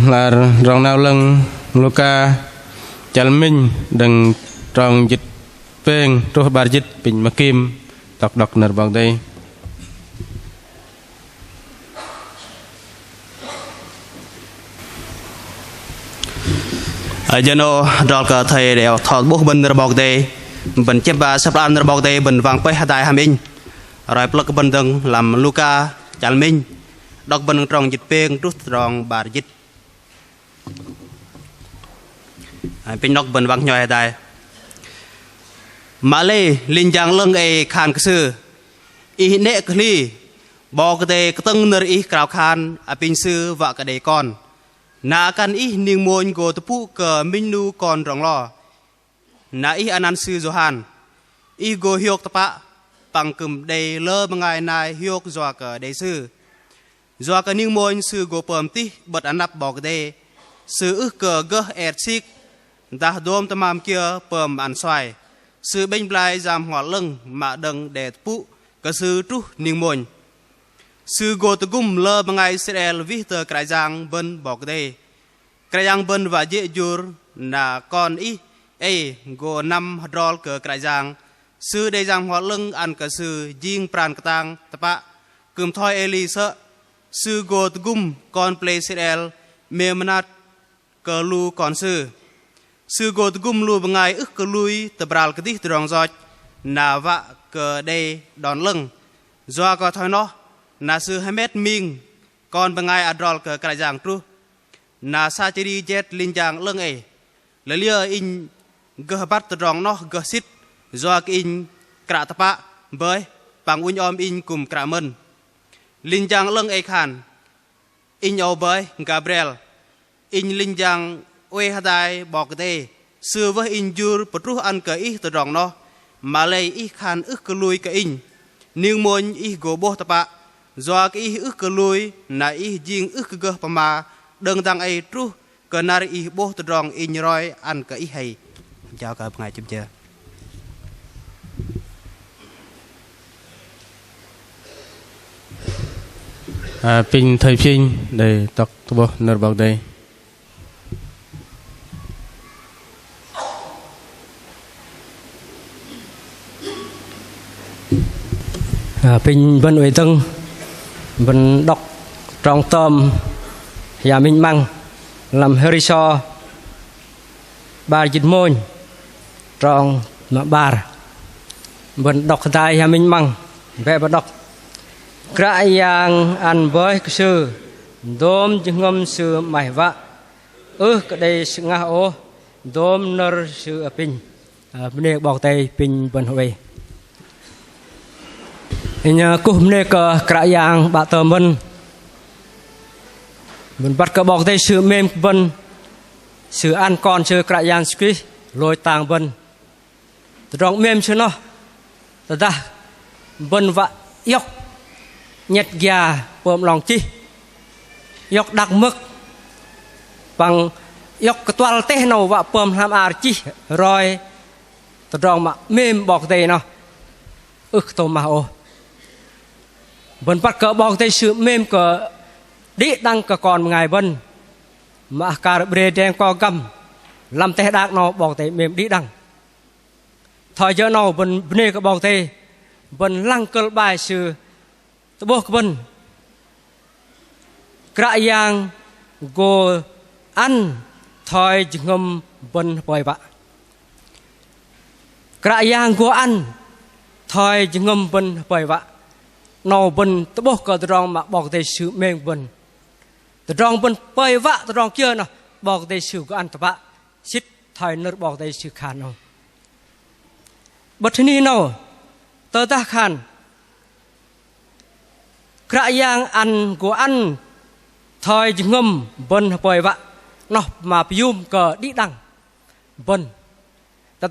là rong nào lưng Luca chal minh đừng tròn dịch pen trôi bar dịch bình mà kim đọc đọc nở bằng đây giờ nó đọc cả thầy đều thọ bút bên nở bằng đây bên chép ba sắp ăn nở bằng đây bên vàng phải hai đại ham in rồi plug bên đằng làm Luca chal minh đọc bên tròn dịch pen trút tròn bar dịchเป็นนกบนวังย่อยได้มาเลยลินยังเรื่องไอ้ขานกซื้ออีเนกลีบอกเดกตึงเนออีกล่าวขานอภินซื้อว่ากระเดก่อนนากันอีนิงมวยโกตปุเกมินูก่อนรองล้อนาอีอนันซื้อโจฮันอีโกฮิอกตะปะปังกึมเดเลอมังไงนายฮิอกจัวกเดซื้อจัวกนิงมวยซื้อโกเปิมติบดอันนับบอกเดซื้อเกเกเอ็ดซิกta đom ta mam kia pơm ăn xoài sư bên blai giảm hỏa lưng mà đừng để pu cả sư trú niềng mồn sư gô tự gum lơ bằng ngày Israel viết tờ cái giang bên bọc đây cái giang bên và dễ dùr là con ý ấy gô năm đòn cờ cái giang sư đây giang hỏa lưng ăn cả sư riêng pran tang tapa cừm thoi Eli sợ sư gô tự gum con play Israel mê manat cờ lu còn sư sư gột gum lu bằng ngày ức cơ lui tập bral cái tí từ rong giọt nà vạ cờ đây đòn lưng do có thôi nó nà sư 2 mét miên còn bằng ngày adrol cờ cái giang tru nà sa chiri jet linh giang lưng ấy lấy lia in gờ bắt từ rong nó gờ xít do cái in cả tập bạ với bằng uin om in cùng cả mân linh giang lưng ấy khàn in nhau với Gabriel in linh giang ôi hadaiบอกเตซื้อว่าอินยูร์ปรุอันเกอีตรองเนาะมาเลยอีขันอึกกลุยกอินนิวมนอีโกโบตะปะจวกอีอึกกลุยน่ะอีจิงอึกเกปมาเดิงดังไอตรุกนารีอีโบตรองอินรอยอันเกอีให้เจ้ากับไงจุ๊บเจอปิงไทยพิงได้ตกตัวเนอร์บอกได้bình vân uy tưng vân đọc trong tôm nhà minh măng làm heriso ba dịch môn trong bar vân đọc tai nhà minh măng vẽ và đọc cái yang ăn với sư đom ngâm sư mày vạ cái đây sự ngã ô đom nơ sư bình bênบอกtay bình vân huệ nhà cô hôm nay cờ cả yang bà tờ vân mình bắt cờ bọc tay sự mềm vân sự ăn con sự cả yang ski lôi tàng vân rong mềm chứ nó ta vân vạ yóc nhật già bơm lòng chi yóc đặc mức bằng yóc cái toal teh nào vạ bơm ham ar chi rồi rong mà mềm bọc tay nó tô mà ô vân bắt cờ bọc tay sự mềm cờ đi đăng cờ còn ngày vân mà cà bề đen co găm làm tay đạc nó bọc tay mềm đi đăng thời giờ nào vân nê cờ bọc tay vân lăng cờ bài sự bốc vân cả yang go ăn thời ngâm vân bồi vạ cả yang go ăn thời ngâm vân bồi vạ nô vân tớ bốc cờ rong mà bọc tay sự mềm vân tớ rong vân bơi vạ tớ rong kia nào bọc tay sự của ăn tập vạ xít thời nợ bọc tay sự khàn nào bật thế này nào tớ ta khàn cả yang ăn của ăn thời ngâm vân bơi vạ nó mà pium cờ đi đằng vân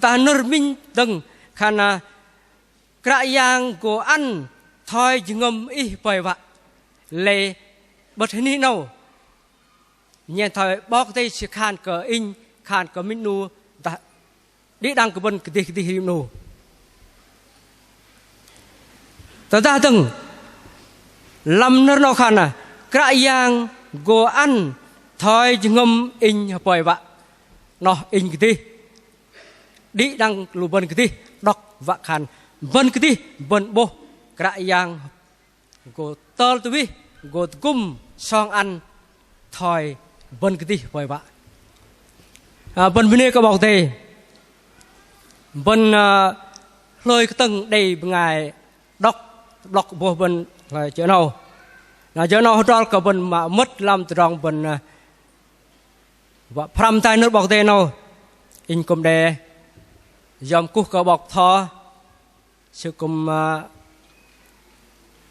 ta nợ minh đừng khàn cả yang của ăn thôi ngâm ý bời vạ lệ bật hình nào nhìn thời bóc tay sự khan cờ in khan cờ minh nu đi đăng cờ bên cái hiểm nu ta ta từng làm nơi nào khan cả yang go ăn thôi ngâm in bồi vạ nó in cái đi đi đang lù bần cái đi đọc vạ khăn vân cái đi vân bô cái yang go tol tu vi go gum song ăn thôi vân cái đi bồi vạ vân bên này có bảo thế vân lôi cái tầng đầy ngày đọc bô vân là chỗ nào là chỗ nào đó có vân mà mất làm từ trong vân và pram tai nước bọc thế nào in cùng đề dòng cúc có bọc thò sự cùng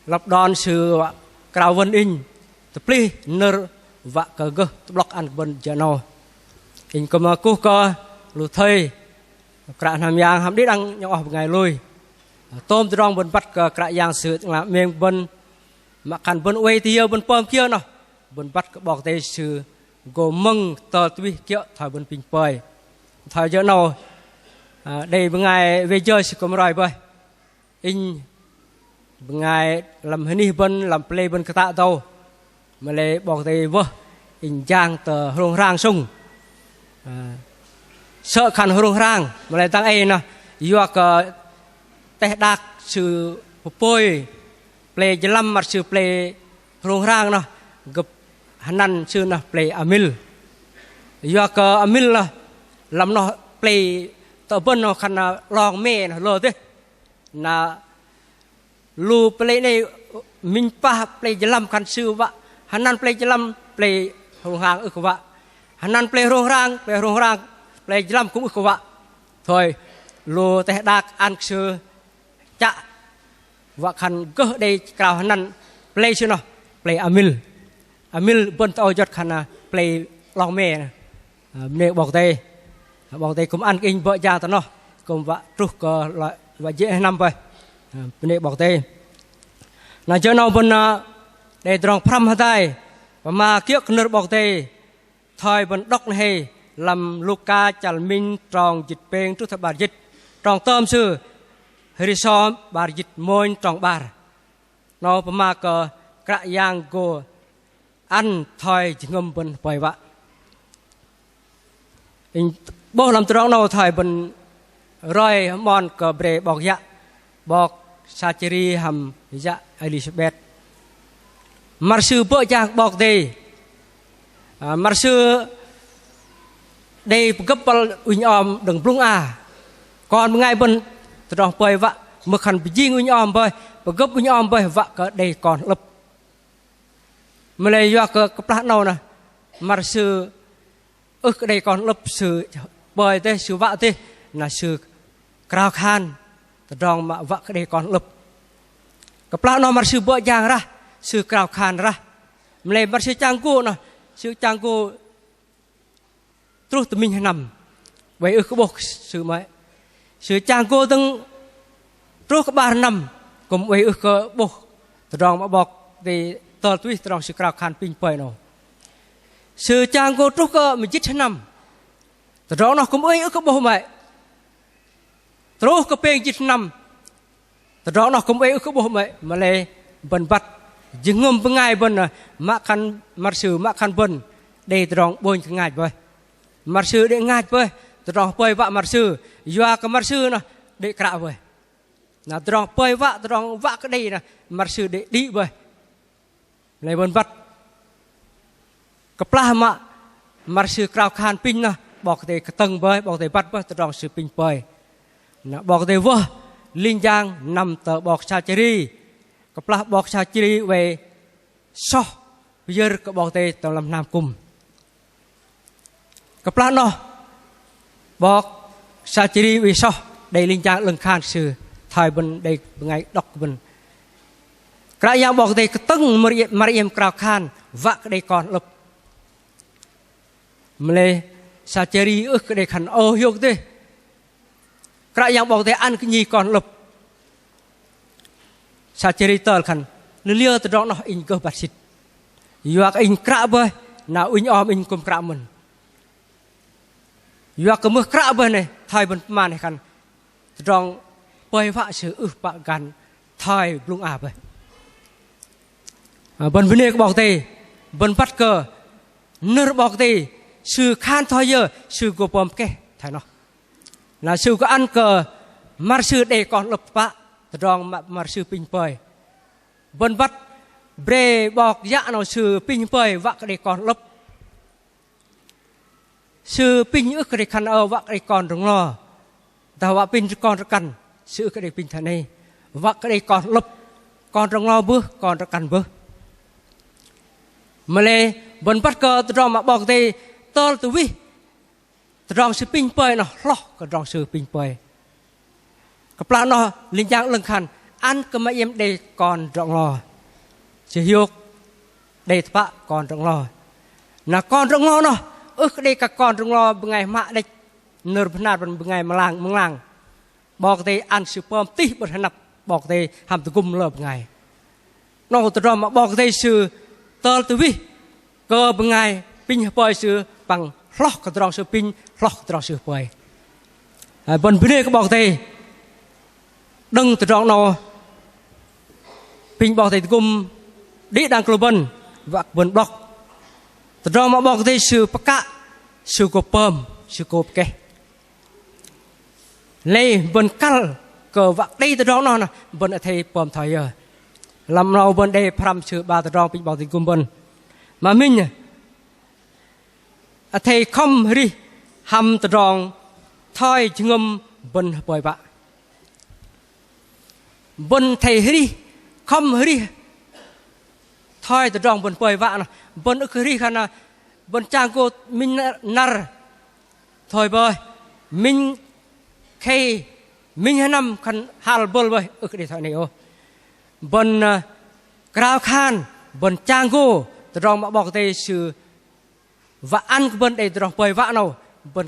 lập đòn sự cào vân in tập li nơ và cờ gơ block ăn vân chỗ nào in cùng cúc có lù thơi cả nam giang hàm đi đăng nhau học ngày lui tôm từ trong vân bắt cả giang sự là miền vân mà khăn vân uế tiêu vân pom kia nào vân bắt bọc thế sự gồ mừng tờ tuy kiệu thời vân pin bơi thời giờ nào đây một ngày về chơi sẽ có một rồi bơi in một ngày làm hình vân làm play vân cái tạ đâu mà lấy bọc thế vơ in giang tờ hông rang sung sợ khăn hông rang mà lấy tăng ấy nè do cái tè đạc sự bơi play chỉ lâm mặt sự play hông rang nè gặp hanan sư na play amil do cái amil là làm nó play tờ bên nó khăn long mê nó lơ thế na lu play này mình pa play chỉ lâm khăn sư vạ hanan play chỉ lâm play hông rang ư vạ hanan play hông rang play chỉ lâm cũng ư vạ thôi lu teh đạc ăn sư chạ vạ khăn cơ đây cào hanan play sư nó play amil bên tàu giật khăn play long mê nè bọc tay cũng ăn kinh vợ giang tao nó cũng vợ trúc loại và dễ năm vậy nè bọc tay là cho nó bên để tròn pram hạt tay và mà kiếc nợ bọc tay thời bên đốc này làm Luca chal minh tròn dịch bền trúc thập bà dịch tròn tôm sư Harrison bà dịch môi tròn bà nó mà cờ cả giang go ăn thôi chỉ ngâm bên bồi vạ bố làm từ đó nào thời bên rồi mòn cờ bể bọc dạ bọc Sacheri hầm dạ Elizabeth marsu bợ giang bọc đi marsu đây gấp bao uy om đừng plung còn ngày bên từ đó bồi vạ mà khăn bị riêng uy om bơi và gấp uy om bơi vạ cỡ đây còn lập mà lấy do cái plát nào nè mà sư ức đây còn lập sư bơi thế sư vạ thế là sư cao khan rong mà vạ cái đây còn lập cái plát nào mà sư bơi giang ra sư cao khan ra mà lấy mà sư trang cô nè sư trang cô trút từ mình nằm vậy ức cái bọc sư mấy sư trang cô từng trút cái ba năm cùng vậy ức cái bọc rong mà bọc thì tờ tuy trong sự cao khăn pin bơi nào sự trang cô trúc cơ mình chích năm từ đó nó cũng ấy ước bố mẹ trúc cơ pin chích năm từ đó nó cũng ấy ước bố mẹ mà lê bần bật dừng ngâm với ngài bần mạ khăn mặt sử mạ khăn bần để từ đó bôi ngài bơi mặt sử để ngài bơi từ đó bơi vạ mặt sử do cái mặt sử nó để cạo bơi là từ đó bơi vạ từ đó vạ cái đây là mặt sử để đi bơi này bần bật cái pla mà sự cao khan pin na bọc để cái tầng bơi bọc để bắt bơi từ trong sự pin bơi bọc để vơ linh giang nằm tờ bọc Sacheri cái pla bọc Sacheri về so bây giờ cái bọc để tàu làm nam cùng cái pla nó bọc Sacheri về so đây linh giang lần khan sự thời bên đây ngày đọc bên cái yang bọc để cái tầng Mariam cao khan vạ cái đây còn lập Malay Sacheri ức cái để khăn ô hiếu thế cái yang bọc để ăn cái gì còn lập Sacheri tờ khăn liêu từ đó nó in cơ bát xịt yuak in kra bơi nào in om in cùng kra mình yuak cái mưa kra bơi này thay bên màn này khăn trong bơi vạ sự ức bạ gan thay lung bơi bên này có bọc tê bên bắt cơ nửa bọc thì sự khan thôi giờ sự của bom kê thấy nó là sự có ăn cờ mà sự để còn lập bạ rong mà sự pin bơi vân vắt bre bọc dạ nó sự pin bơi vạ để còn lập sự pin ức để khăn vạ để còn rong lo ta vạ pin còn cần sự cái để pin thế này vạ để còn lập còn rong lo bước còn cần bước mà lê vân vắt cờ rong mà bọc thì tơ từ vi rong sự pin bơi nó lo cái rong sự pin bơi cái plan nó linh giang lưng khăn ăn cái mấy em đây còn rộng lò chỉ hiếu đây thạ còn rộng lò là còn rộng lò nó đây cả còn rộng lò ngày mạ đây nửa nát bên ngày măng làng bọc thì ăn sự bom tí bật nạp bọc thì hàm từ cung lợp ngày nó từ đó mà bọc thì sự tơ từ vi cơ bên ngày pin bơi sự bằng lót cái rong sự pin lót cái rong sự bơi bên bên đây cái bọc thì đừng từ trong nó pin bọc thì cùng đi đang club và bên bọc từ trong mà bọc thì sự bắc cả sự cột pơm sự cột kê lấy bên cal cờ vạc đi từ trong nó nè bên ở thầy pơm thời giờ làm nào bên đây pram sự ba từ trong pin bọc thì cùng bên mà mình ở thầy không đi hầm từ trong thôi ngâm bên bồi bạ bên thầy đi không đi thôi từ trong bên bồi vạ nè bên ức đi khăn là bên trang cô mình nar thôi bơi mình khi mình năm khăn hal bơi bơi ức đi thôi này ô bên grao khan bên trang cô từ trong mà bọc tây sự và ăn bên đây từ trong bồi vạ nào bên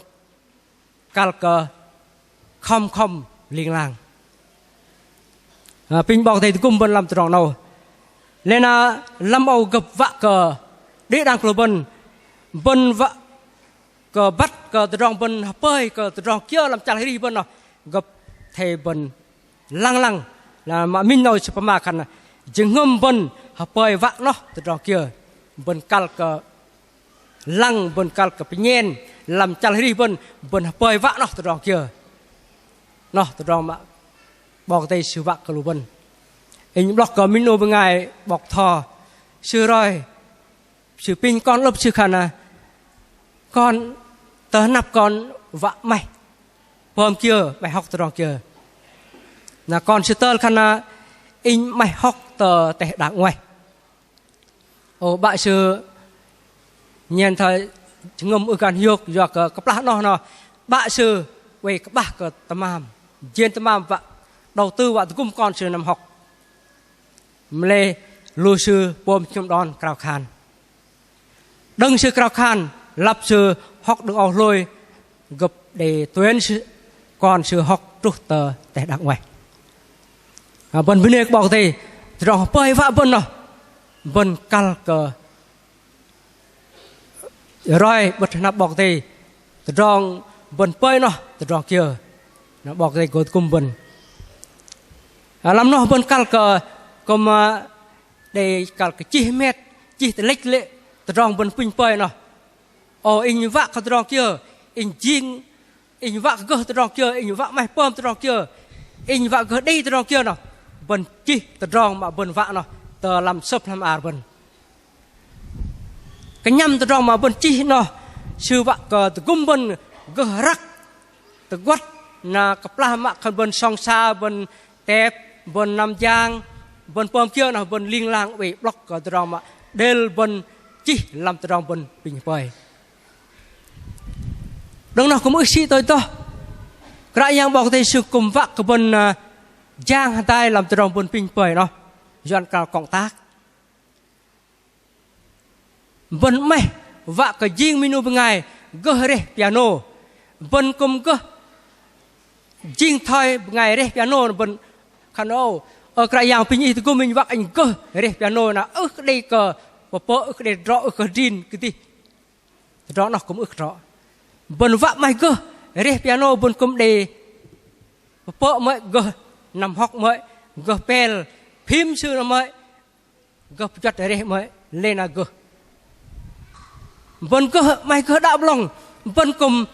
cal cờ không liên làng pin bọc thầy cùng bên làm tròn nào nên là lâm âu gặp vạ cờ để đang club bên vạ cờ bắt cờ từ trong bên bơi cờ từ trong kia làm chả đi bên nào gặp thầy bên lăng là mà mình nói chụp mà khăn dừng ngâm bên bơi vạ nó từ trong kia bên cal cờ lăng bên cal cờ nhen làm chả đi bên bơi vạ nó từ trong kia nó từ trong mà bọc tay sư vạc club anh block có mình bên ngày bọc thò sư rồi sư pin con lớp sư khăn à con tớ nạp con vạ mày hôm kia mày học từ đó kia là con sư tơ khăn à anh mày học tờ tệ đảng ngoài ô bại sư nhìn thời ngâm ư can hiוק do cái plát nó bại sư về cái bạc cái tamam trên tamam vạ đầu tư vào cung con sư nằm học lê lưu sư bom chôm đòn cào khan đừng sư cào khan lập sư học được ao lôi gặp để tuyến sư con sư học trúc tờ tại đảng ngoài bên bên này bảo thì rồi bơi vạ bên nào bên cal cờ rồi bật nạp bảo thì rồi bên bơi nó rồi kia nó bảo thì có cung bên làm nó bên cal cờ còn để cal cái chi mét chi từ lệch lệ từ rong bên pin bơi nó in vạ cái rong kia in jing in vạ cái từ rong kia in vạ mày pom từ rong kia in vạ cái đi từ rong kia nó bên chi từ rong mà bên vạ nó từ làm sập làm bên cái nhâm từ rong mà bên chi nó sư vạ cái từ cung bên cái rắc từ quất là cái pla mạ cái bên song sa bên tép bên nam giang bên pom kia nào bên liên lang bị block cái từ rong mà del bên chi làm từ rong bên bình bơi đừng nào cũng ước sĩ tôi to cái yang bảo thầy sư cùng vạ cái bên giang hai tay làm từ rong bên bình bơi nó dọn cao cộng tác bên mày vạ cái riêng minu bên ngày gơ re piano bên cùng gơ riêng thôi ngày re piano bên khano ở cái yang pin itu mình vạ anh gơ re piano na đây cờ và po đây rõ cái rin cái gì rõ nó cũng rõ bên vạ mày gơ re piano bên cùng để po mới gơ nằm học mới gơ pel phim sư nó mới gơ chặt re mới lên là gơ bần cơ mai cơ đạp lòng bần cùng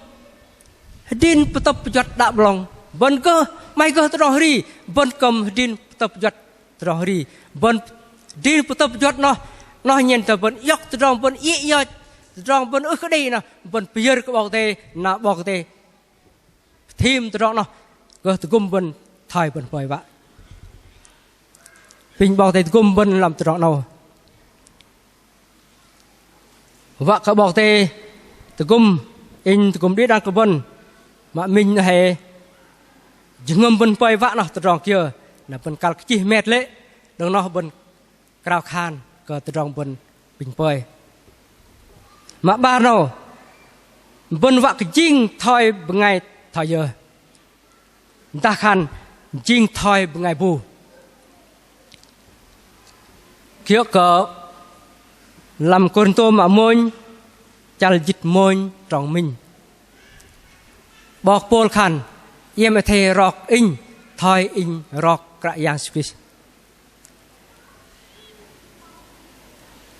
din tập giật đạp lòng bần cơ mai cơ trò ri bần cầm din tập giật trò ri bần din tập giật nó nhìn ta bần yóc trò bần ý yết trò bần ước đây nè bần bây cái bọc tê nà bọc tê thêm trò nó cơ từ gum bần thay bần bồi vạ bình bọc tê gum bần làm trò nào vạ cả bọc tê từ gum in từ gum đi đang cơ bần mà mình hay ngâm bần bồi vạ nó trò kia là bần cal chỉ mệt lệ đừng nó bần cao khan cơ từ trò bần bình bồi mà ba nào bần vạ cái chinh thôi ngày thời giờ ta khan chinh thôi ngày bù kia cỡ làm con tôm mà môn chal dịch môn trong mình bọc pol khan yếm thề rock in thôi in rock cả yang space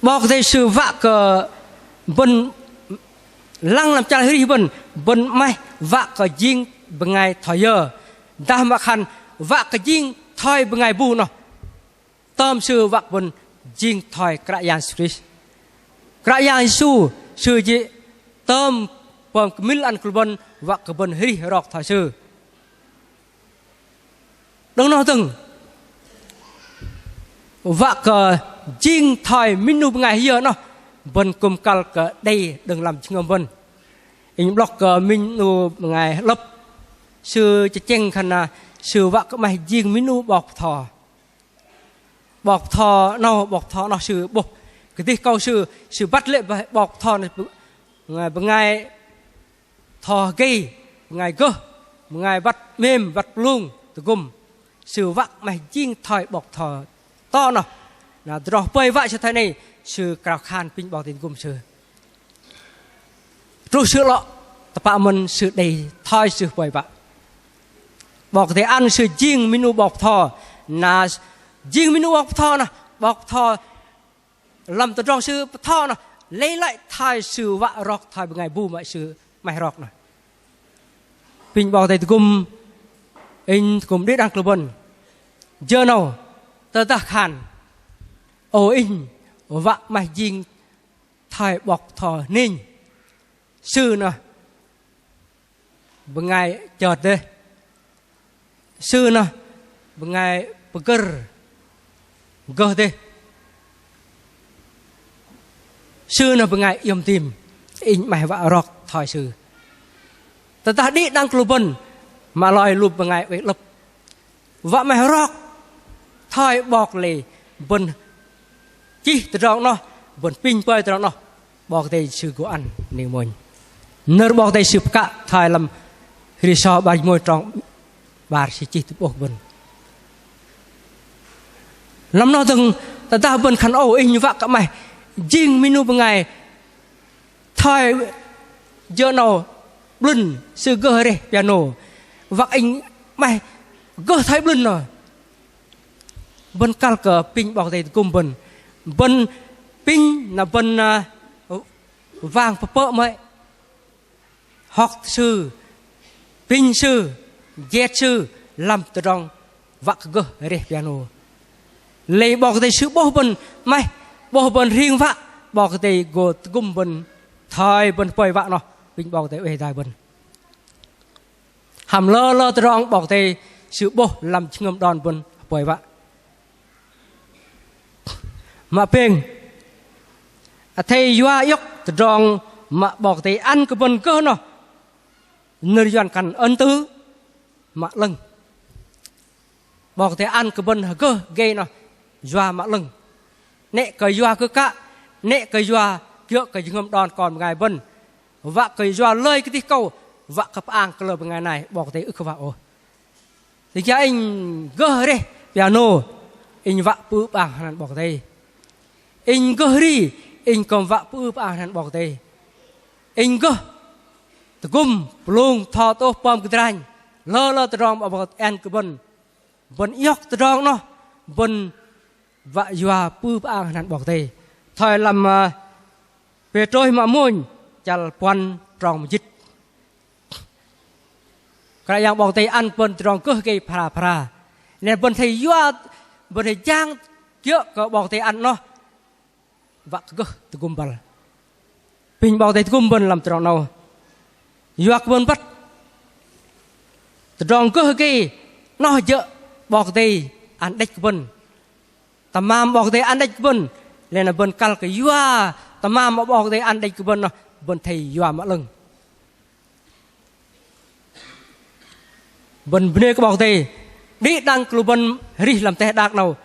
bọc thề sự vạ cỡ bần lăng làm chal hri bần mai vạ cỡ chinh ngày thời giờ ta mà khan vạ cỡ chinh thôi ngày bù nó tôm sự vạ bần chinh thôi cả yang space cả yang su sự gì tôm bom mil an kulban vạ cỡ bần hri rock thời sự đừng nói từng vạ cỡ chinh thôi minu ngày giờ nó bần cùng cal cỡ đây đừng làm chừng bần in block cỡ minu ngày lấp sư chỉ chênh khăn là sư vạ cỡ mày riêng minu bọc thò nó sư bọc cái tí câu sư bắt lệ bọc thò này ngày thò gây ngày cơ ngày bắt mềm bắt lung từ gum sư vạ mày riêng thòi bọc thò to nó là đỏ bơi vạ cho thế này sư cào khan pin bảo tiền gum sư rồi sư lọ tập bạn mình sư đầy thoi sư bơi vạ bọc thế ăn sư riêng minu bọc thò là riêng minu bọc thò nè bọc thò làm từ trong sư thò nè lấy lại thai sư vạ rock thai ngày bu mày sư mày rock nè pin bảo tiền gum in cùng đi đăng club giờ nào ta khan ô in vạ mày riêng thai bọc thò ninh sư nè bữa ngày chợt đây sư nè bữa ngày gơ đây sư nè bữa ngày yếm tìm in mày vạ rock thoi sư ta đi đang clubon mà lòi lụp bữa ngày vậy lập vạ mày rock thoi bọc lì bần chi từ trong nó bần pin quay từ trong nó bọc đây sư của ăn niềm mình nở bọc đây sư cả thoi làm resort bài môi trong bà sẽ chỉ từ bọc bần lắm nó từng ta bần khăn ô in như vậy cả mày riêng minu bằng ngày thoi giờ nào bần sư gơ đây piano và anh mày gơ thấy bần rồi bần cal cờ pin bọc đây cùng bần pin là bần vàng pơ mày học sư pin sư jet sư làm từ trong vạc gơ đây piano lấy bọc đây sư bố bần mày bố bần riêng vạ bọc đây gồm gum bần thời bần bồi vạ nó pin bọc đây về dài bần hàm lơ từ trong bọc đây sư bố làm ngâm đòn bần bồi vạ mà peng thầy doa yốc từ trong mà bọc thầy ăn cái bần cơ nó nơi doan cần ân tứ mà lưng bọc thầy ăn cái bần cơ gây nó doa mà lưng nè cái doa cơ cả nè cái doa kia cái ngâm đòn còn ngày bần vạ cái doa lơi cái tí câu vạ cặp ang cái lời ngày này bọc thầy ức vạ ô thì cha anh gơ đây piano anh vạ bự bảng hẳn bọc thầy anh gơ đi anh còn vạ bự bảng hẳn bọc thầy anh gơ từ gum plung thọ tô pom cái ranh lơ từ trong bọc anh cái bần yóc từ trong nó bần vạ doa bự bảng hẳn bọc thầy thời làm về trôi mà muôn chal quan trong dịch cái yang bong tây ăn bên trong cơ cái para nên bên thầy doa bên thầy giang kia có bong tây ăn nó vạ cơ từ gumbal pin bong tây gumbal làm trong nào doa bên bắt trong cơ cái nó dợ bong tây ăn đếch bên tamam bong tây ăn đếch bên nên là bên cal cái doa tamam bong tây ăn đếch bên nó bên thầy doa mà lưng bên bên cái bọc tê đi đang club bên ri làm tê đạc nào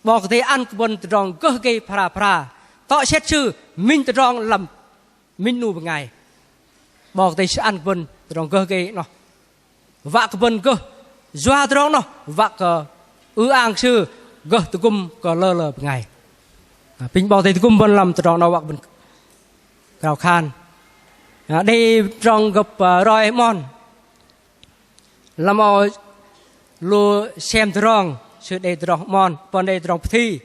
bọc tê ăn bên tròn cơ cái para tọ xét chữ minh tròn làm minh nu bên ngày bọc tê sẽ ăn bên tròn cơ cái nó vạ cái bên cơ doa tròn nó vạ cái ang sư cơ từ cung cơ lơ bên ngày pin bọc tê từ cung bên làm tròn nào vạ bên cào khan đây tròn gặp roi mon làm ao lu xem tròn sự đề tròn mon còn đề tròn thi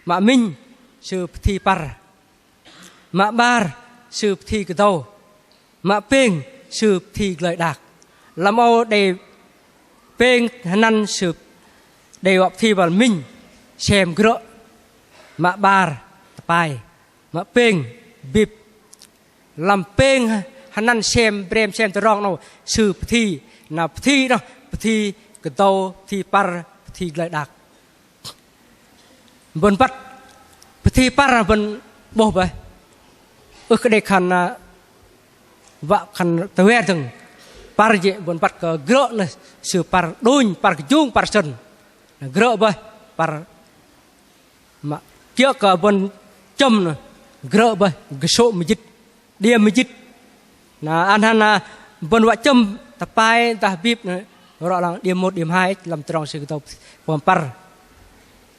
mà minh sự thi par mà bar sự thi cái đầu mà peng sự thi lợi đạt làm ao đề peng năn sự đề học thi vào minh xem gỡ mà bar bài mà peng bịp làm peng năn xem brem xem tròn nào sự thi là thi đó thi cái tàu thi par thi lại đặc bên bắt thi par bên bố vậy cái đây khăn vợ khăn tàu từng par gì bên bắt cái gỡ này sự par đôi par chung par chân gỡ vậy par mà kia cái bên châm này gỡ vậy cái số mới dứt điểm mới dứt là anh han bên vợ châm tập bài tập bịp này rõ là điểm 1 điểm 2 làm tròn sự tàu còn par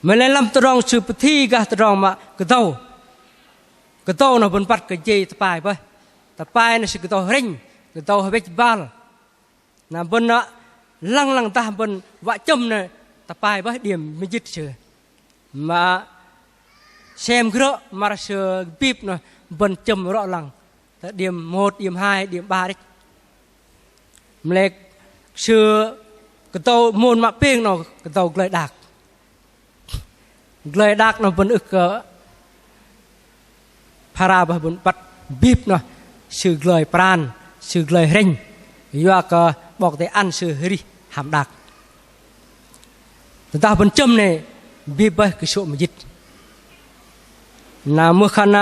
mới lên làm tròn sự thi cả tròn mà cái tàu nó vẫn bắt cái dây tập bài này sự cái tàu ring cái tàu hơi bal là bên nó lăng ta bên vợ châm này tập bài với điểm mới dứt sự mà xem gỡ mà sự bịp này bên châm rõ lăng điểm 1 điểm 2 điểm 3 đấy mẹ xưa cái tàu môn mạ peng nó cái tàu gợi đạc nó vẫn ức para và vẫn bắt bịp nó sự gợi pran sự gợi rinh do cái bọc để ăn sự hri hàm đạc ta vẫn châm này bịp với cái số mà dịch là mưa khăn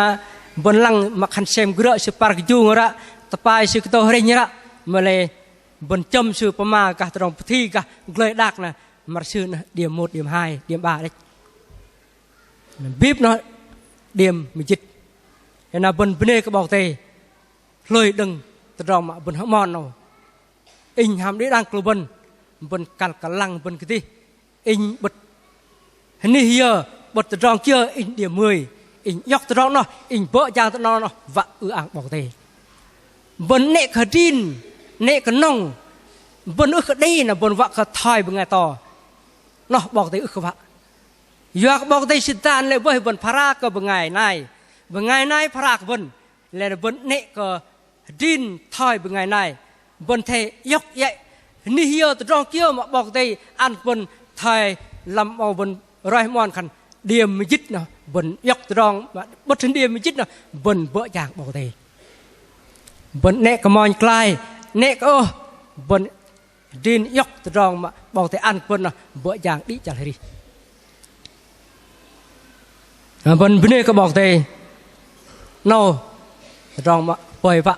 vẫn lăng mặc khăn xem gỡ sự par cái chung ra tập bài sự cái tàu rinh ra mà lại bên châm sự pama cả trong thi cả gợi đạc là mặt sư điểm 1 điểm 2 điểm 3 đấy bíp nó điểm mình dịch nên là bên bên cái bọc tê lời đừng trong mà bên hâm mòn nào in hàm đấy đang club bên cả lăng bên cái gì in bật hình như here bật trong kia in điểm 10 in nhóc trong nó in vợ chàng trong nó và ảng bọc tê bên nệ khởi tin nệ cái nông bên ức đây là bên vợ cái thai bên ngày to nó bọc tay ức vợ giờ bọc tay sinh tan lại với bên para cái bên ngày nay para cái bên là bên nệ cái din thai bên ngày nay bên thầy dốc vậy ni hiu từ trong kia mà bọc tay ăn bên thai làm ở bên rai mòn khăn điểm mới dứt nào bên dốc từ trong mà bất thành điểm mới dứt nào bên vợ chàng bọc tay bên nệ cái mòn cài nè cơ bên din dốc từ trong mà bảo thế ăn bên là vợ chàng đi trả đi bên bên cái bảo thế nào trong mà bồi vạ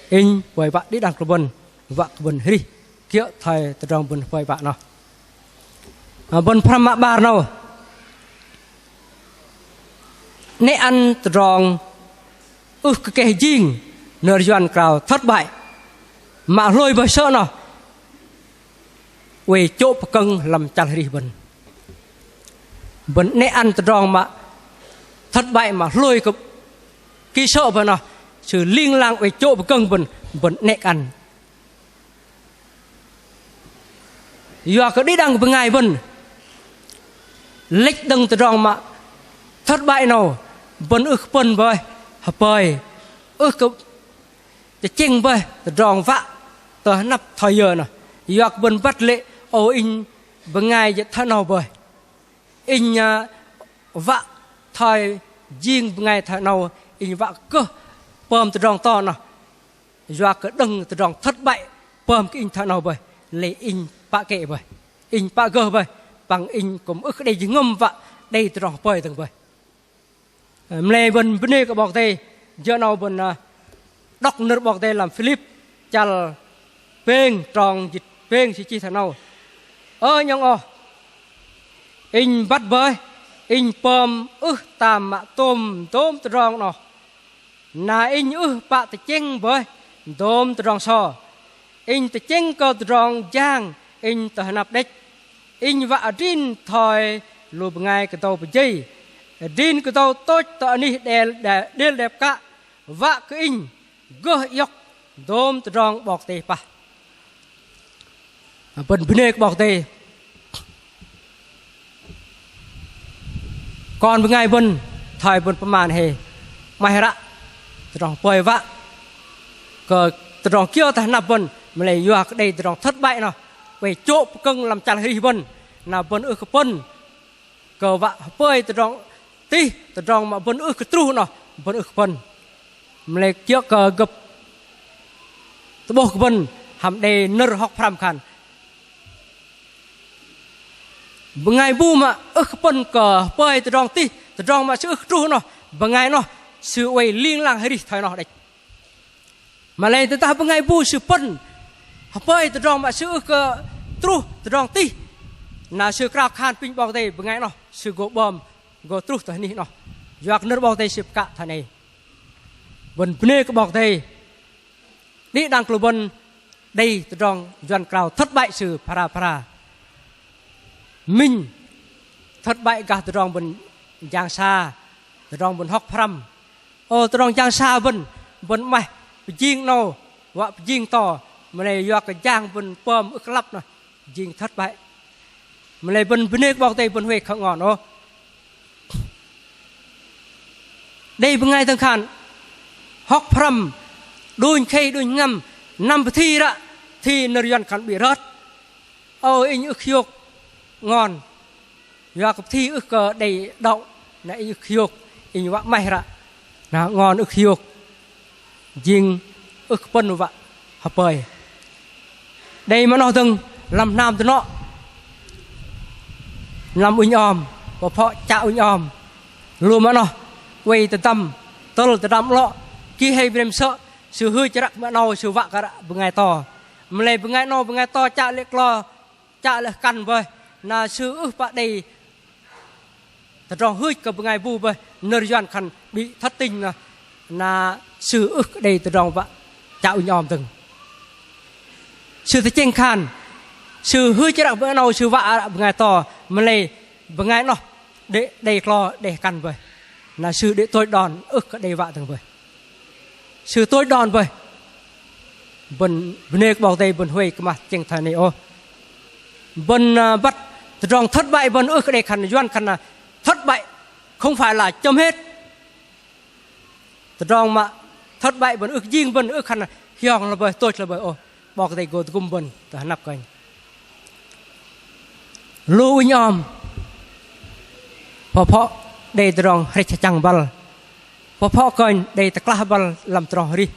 in bồi vạ đi đằng của bên vạ bên đi kia thầy từ trong bên bồi vạ nào bên pram bar nào nè ăn từ trong cái gì nợ doan cào thất bại mà lôi với sợ nào về chỗ cân làm chăn đi bên nè ăn tròn mà thất bại mà lôi cái sợ vào nào sự liên lang về chỗ cân bên nè ăn giờ cái đi đằng bên ngày bên lệch đằng tròn mà thất bại nào bên ức bên với hấp bơi cáiจะเจงไปแต่รองวะตัวนับทอยเยอะนะอยากบนวัดเละโออินบางไงจะท่านเอาไปอินวะทอยยิงบางไงท่านเอาอินวะก็เพิ่มแต่รองต่อนะอยากก็ดึงแต่รองทัดใบเพิ่มก็อินท่านเอาไปเลยอินปะเกะไปอินปะเกอไปbằngอินcũngได้ยิงงมวะได้แต่รองไปตั้งไปเลยบนบนนี้ก็บอกได้เยอะเอาบนđọc nước bọc đây làm Philip chal peng tròn dịch peng chỉ thằng nào nhưng in bắt bơi in pom tam mạ tôm tròn nó na in bạ tự chêng bơi tôm tròn sò in tự chêng cơ tròn giang in tự nạp đếch in vạ rin thòi lùm ngay cái tàu bị dây rin cái tàu tốt tợ ni đẹp cả vạ cái in gơ yóc đôm tròn bọc tê pa bần bê bọc tê còn với ngày bần thời bầnประมาณ hè mai ra tròn bơi vạ cờ tròn kia ta nạp bần mà lại vừa đây tròn thất bại nào về chỗ cưng làm chăn hi bần nào bần cái bần cờ vạ bơi tròn tí tròn mà bần cái tru nào bần bần mà lại kia cờ gập bốc bần hàm đề nơ học phàm khăn ngày bu mà bần cờ bơi tròn tí tròn mà sự tru nó ngày nó sự quay liên lang hay đi thay nó đấy mà lại ta ngày bu sự bần bơi tròn mà sự cờ tru tròn tí là sự cào khan pin bọc đây ngày nó sự gỗ bom gỗ tru thay ní nó giặc nơ bọc đây sự cả thay này bần bê có bọc đây đi đang club bần đây tròn doan cào thất bại sự para mình thất bại cả tròn bần giang sa tròn bần học pram tròn giang sa bần mày giang nô vợ giang to mà này do cái giang bần pom ức lấp này giang thất bại mà này bần bê bọc đây bần huệ không ngọn ô đây bần ngày thằng khăn học pram đôi khay đôi ngâm năm thi đó thi nợ dần khăn bị rớt in ức hiộc ngon do cái thi ức đầy đậu này ức hiộc in vạ mày ra là ngon ức hiộc riêng ức phân vạ hợp bơi đây mà nó từng làm nam từ nó làm uy om và phọ chạo uy om luôn mà nó quay từ tâm tơ từ đám lọ khi hay bên sợ sự hư cho đặt mà nào sự vạ cả bữa ngày to mà lại bữa ngày to chạ lại clo chạ lại cằn vậy là sự ức bạ đây thật rõ hư cả bữa ngày bu vậy nơi doan khăn bị thất tình là sự ức đây thật rõ vạ chạo nhòm từng sự thấy chênh khan sự hư cho đặt bữa nào sự vạ bữa ngày to mà lại bữa ngày nó để đầy clo để cằn vậy là sự để tôi đòn ức đây vạ từng vậy sự tôi đòn vậy bần nê bảo đây bần huệ mà chênh thà này ô bần bắt rong thất bại bần ức đây khăn doan khăn là thất bại không phải là chấm hết rong mà thất bại bần ức riêng bần ức khăn là hiong là bởi tôi là bởi ô bảo đây gồm gồm bần ta nắp cảnh lưu nhom phò đây rong hay chăng bal phò coi đây ta klah bal làm tròn đi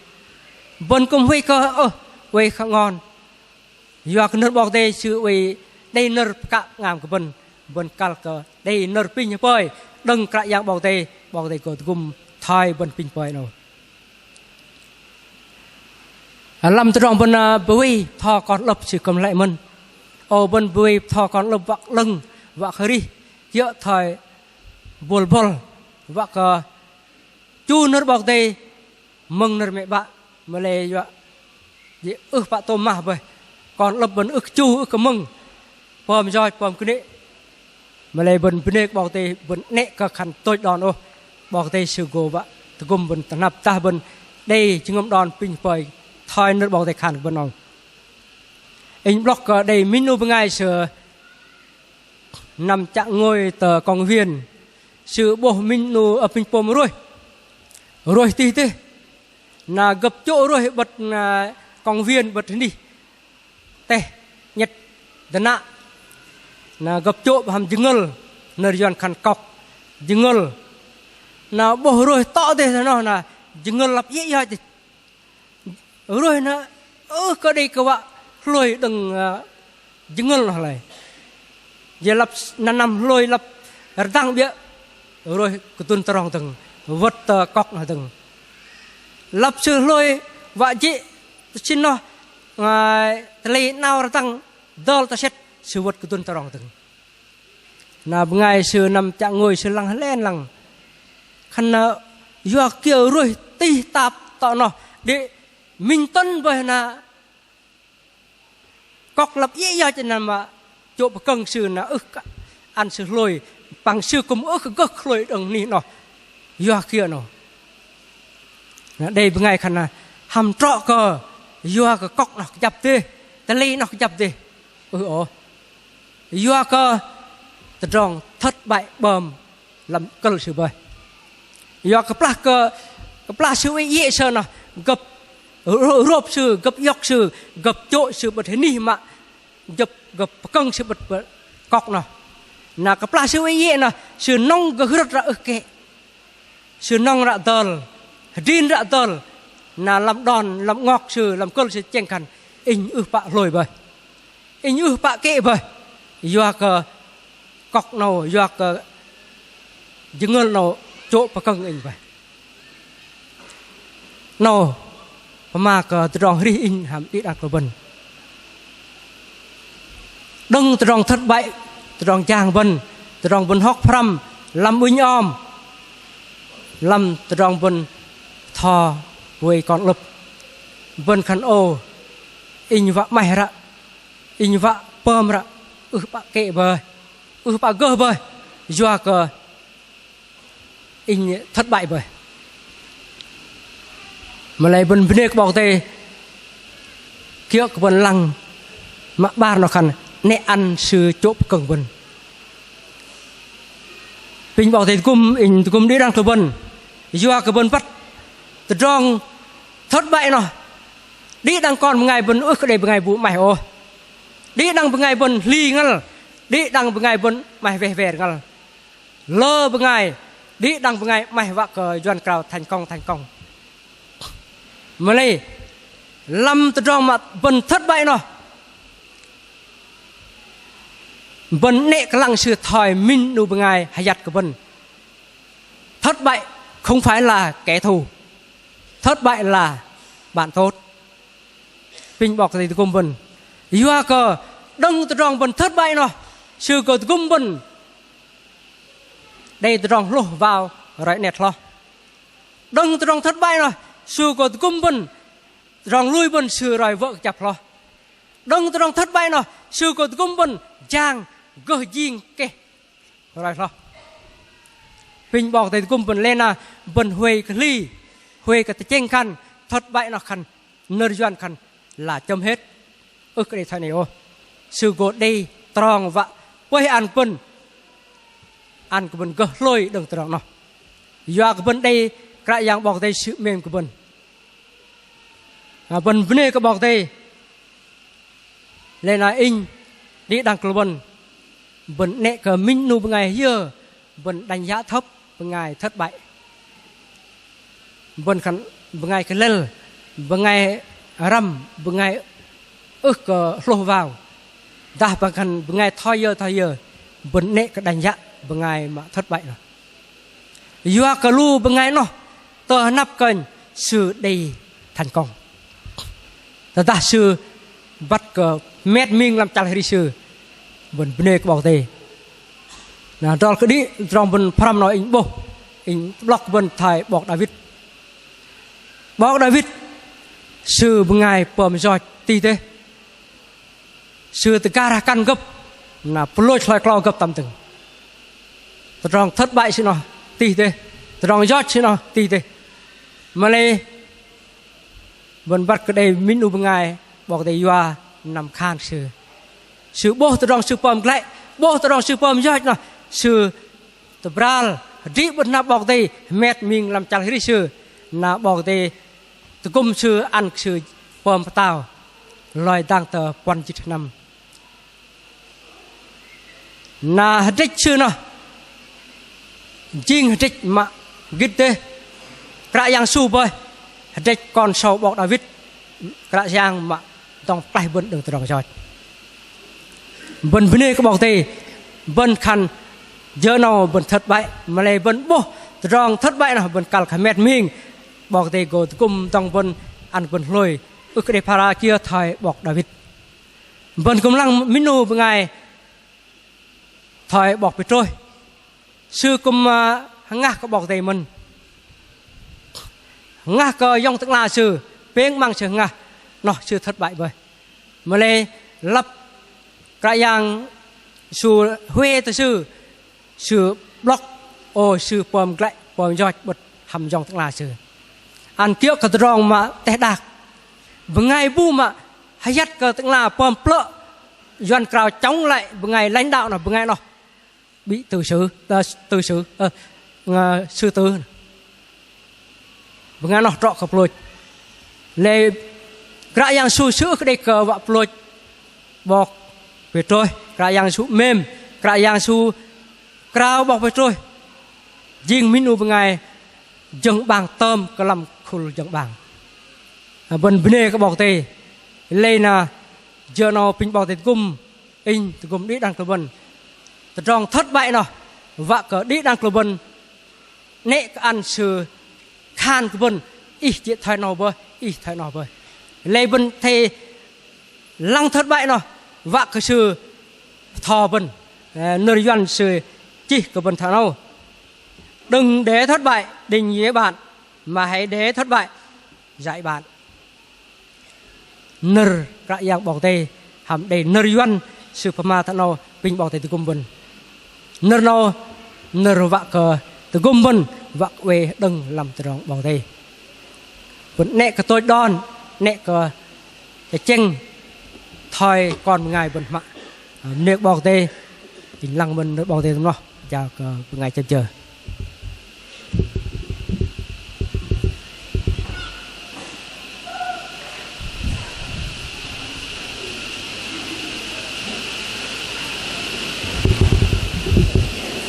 bần cùng huệ cơ huệ khang ngon do cái nước bảo đây sự huệ đây nợ cả ngàm của bần cal cơ đây nợ pin bơi đừng cả dạng bảo đây có gồm thay bần pin bơi nào làm tròn bần bơi thò con lập sự cầm lại mình bần bơi thò con lập vạc lưng vạc hơi giữa thời bol vạc chu nợ bảo đây mừng nợ mẹ bạn mà lệ vậy bạn tôm mà vậy còn lập bần chu mừng pom roi pom cứ nệ mà lại bần nệ bảo tê bần nệ cả khăn tôi đòn ô bảo tê sự gồ vạ từ gồm bần tận nạp ta bần đây chứng ngâm đòn pin phơi thôi nó bảo tê khăn bần ông anh block đây minu bên ngay sửa nằm chặng ngồi tờ công viên sự bộ minu ở pin pom rồi rồi tí thế là gặp chỗ rồi bật công viên bật đi tê nhật đần nạ là gặp chỗ hàm chứng ngân nơi dọn khăn cọc chứng ngân là bỏ rồi to thế nó là chứng ngân lập dễ dàng rồi nó có đây các bạn lôi đừng chứng ngân là này giờ lập nằm lôi lập răng bia rồi cái tuần tròn từng vật cọc là từng lập sự lôi vợ chị xin nó lấy nào tăng đo ta xét sự vật cái tuần tròn từng là ngày sự nằm chạng ngồi sự lăng lên lăng khăn do kia rồi ti tạp tạo nó để mình tân về là cọc lập dễ dàng cho nên mà chỗ cần sự là ăn sự lôi bằng sự cùng gấc lôi đằng ní nó do kia nó đây ngày khăn là hầm trọ cờ do cái cọc nó chập tê ta lấy nó chập tê do cơ ta rong thất bại bầm làm cơn sự bơi do cái pla sự dễ sợ nó gặp rộp sự gặp dọc sự gặp chỗ sự bật thế ní mà gặp cân sự bật cọc nó là cái pla sự dễ nó sự nông cái rất là kệ sự nông ra tờ rin ra tờ là làm đòn làm ngọc sự làm cơn sự chen khăn in bạ lồi bơi in bạ kệ bơi do cái cọc nào do cái những người nào chỗ bạc cân in vậy nào mà cái tròn ri in hàm ít ăn của mình đừng tròn thất bại tròn chàng vân tròn vân hóc phram làm uy om làm tròn vân thò với con lập vân khăn ô in vạ mày ra in vạ pơm ra bạc kệ bơi bạc gơ bơi do cái in thất bại bơi mà lại bên bên bảo tê kia cái bên lăng mà ba nó khăn nè ăn sư chốt cần bên bình bảo tê cùng đi đang từ bên do cái bên vắt từ trong thất bại nó đi đang còn một ngày bên cái đây một ngày vụ mày ô đi đang một ngày bên ly ngăn đi đang một ngày bên mày về ngăn lơ một ngày đi đang một ngày mày vạ cờ doan cào thành công mà này lâm từ trong mặt vần thất bại nó vần nệ cái lăng sự thòi minh đủ bằng ngày hay giặt của vần thất bại không phải là kẻ thù thất bại là bạn tốt bình bọc thì cùng vần do cờ đừng từ trong vần thất bại nó sự cờ cùng vần đây từ trong lô vào rồi nẹt lo đừng từ trong thất bại nó sự có cung bần rong lui bần sự rồi vợ chập lo đừng trong thất bại nó sự có cung bần giang gơ giang kê rồi lo bìnhบอกแต่cung bần lên là bần huề cái ly huề cái tranh khăn thất bại nó khăn nợ doan khăn là chấm hết cái này thay này ô sự có đây tròn vạ quay ăn bần gơ lôi đừng trong nó do cái bần đây cái dạngบอกแต่sự mềm của bần bần vấn đề các bọc tây lên là in đi đăng cầu bần nệ cờ minh nu bằng ngày here bần đánh giá thấp bằng ngày thất bại bần khẩn bằng ngày cái lên bằng ngày rầm bằng ngày cờ lô vào ta bằng khẩn bằng ngày thôi giờ bần nệ cái đánh giá bằng ngày mà thất bại rồi do cờ lu bằng ngày nó tờ nắp cần sự đầy thành công ta sư bắt cờ mét mình làm chặt hay sư bần bê bảo tê là đó cái đi trong bần pram nói in bố in block bần thảiบอกDavid sư bưng ngày bầm giỏi tì thế sư từ ca ra căn gấp là lôi xoay clo gấp tầm từng trong thất bại sư nó tì thế trong giỏi sư nó tì thế mà này vân bắt cái đây minh u ngàyบอกแต่ว่า nằm khan sự bố từ trong sự pom lại bố từ trong sự pom giỏi nó sự từ bral đi bên nàoบอกแต่ mét mình làm chặt hết sự naบอกเตตะกุมชื่ออันชื่อปอมตาวลอยดังเตอปอนจิตนำนาเด็กชื่อเนาะจริงเด็กมากิดเตกระยังสู้ไปเด็กก่อนสาวบอกดาวิดกระยังมาต้องไปบนดึงตรองจอดบนพื้นก็บอกเตบนคันเยอะเนาะบนทัดใบมาเลยบนโบตรองทัดใบเนาะบนกัลขมิดมิงบอกเตโกตะกุมต้องบนอันบนลอยอึกเดพาราเกียถอยบอกดาวิดบนกำลังมินูเป็นไงถอยบอกไปโจยชื่อกุมมาหงะก็บอกเตมันหงะก็ย่องตั้งลาชื่อเป้งมังเชิงหงะเนาะชื่อทัดใบไปมาเลยรับกระยังสู่เฮตชื่อบล็อกโอชื่อปอมไกลปอมยอดบททำย่องตั้งลาชื่ออันเกี่ยวกับตรองมาแต่ดักบางไงบูมาให้ยัดกับตั้งลาปอมเปลาะย้อนกล่าวจ้องlạiบางไงlãnh đạo nào bางไงเนาะbị từ xử sư tử bangไงเนาะrõกับลอยเลยกระยังสู้ซื้อก็ได้เกิดว่าลอยบอกไปโจยกระยังสู้เมมกระยังสู้กล่าวบอกไปโจยยิงมินูบางไงยังบางเติมกระลำคุลยังบางบนเนก็บอกเตเลยนะเจอเราเป็นบอกเตกุมอินตะกุมดีดังกระบนตรองทัดใบเนาะว่าก็ดีดังกระบนเนกอันชื่อขานกระบนอีเจไทยนอเบออีไทยนอเบอเลยบนเทลังทัดใบเนาะว่าก็ชื่อทอบนนริยันชื่อจีกระบนทานเอาđừng để thất bại đình với bạn mà hãy để thất bại dạy bạn nır các yangบอกเตหำได้นริยันสืบพมาทนอปิงบอกเตตะกุมบนนรนอนรวะกตะกุมบนวะเวดึงลำตรองบอกเตบนเนกกระตัวดอนเนกกจะเจงถอยก่อนไงบนมะเนกบอกเตปิงลังบนบอกเตตรงเนาะจะก็ไงจะเจอ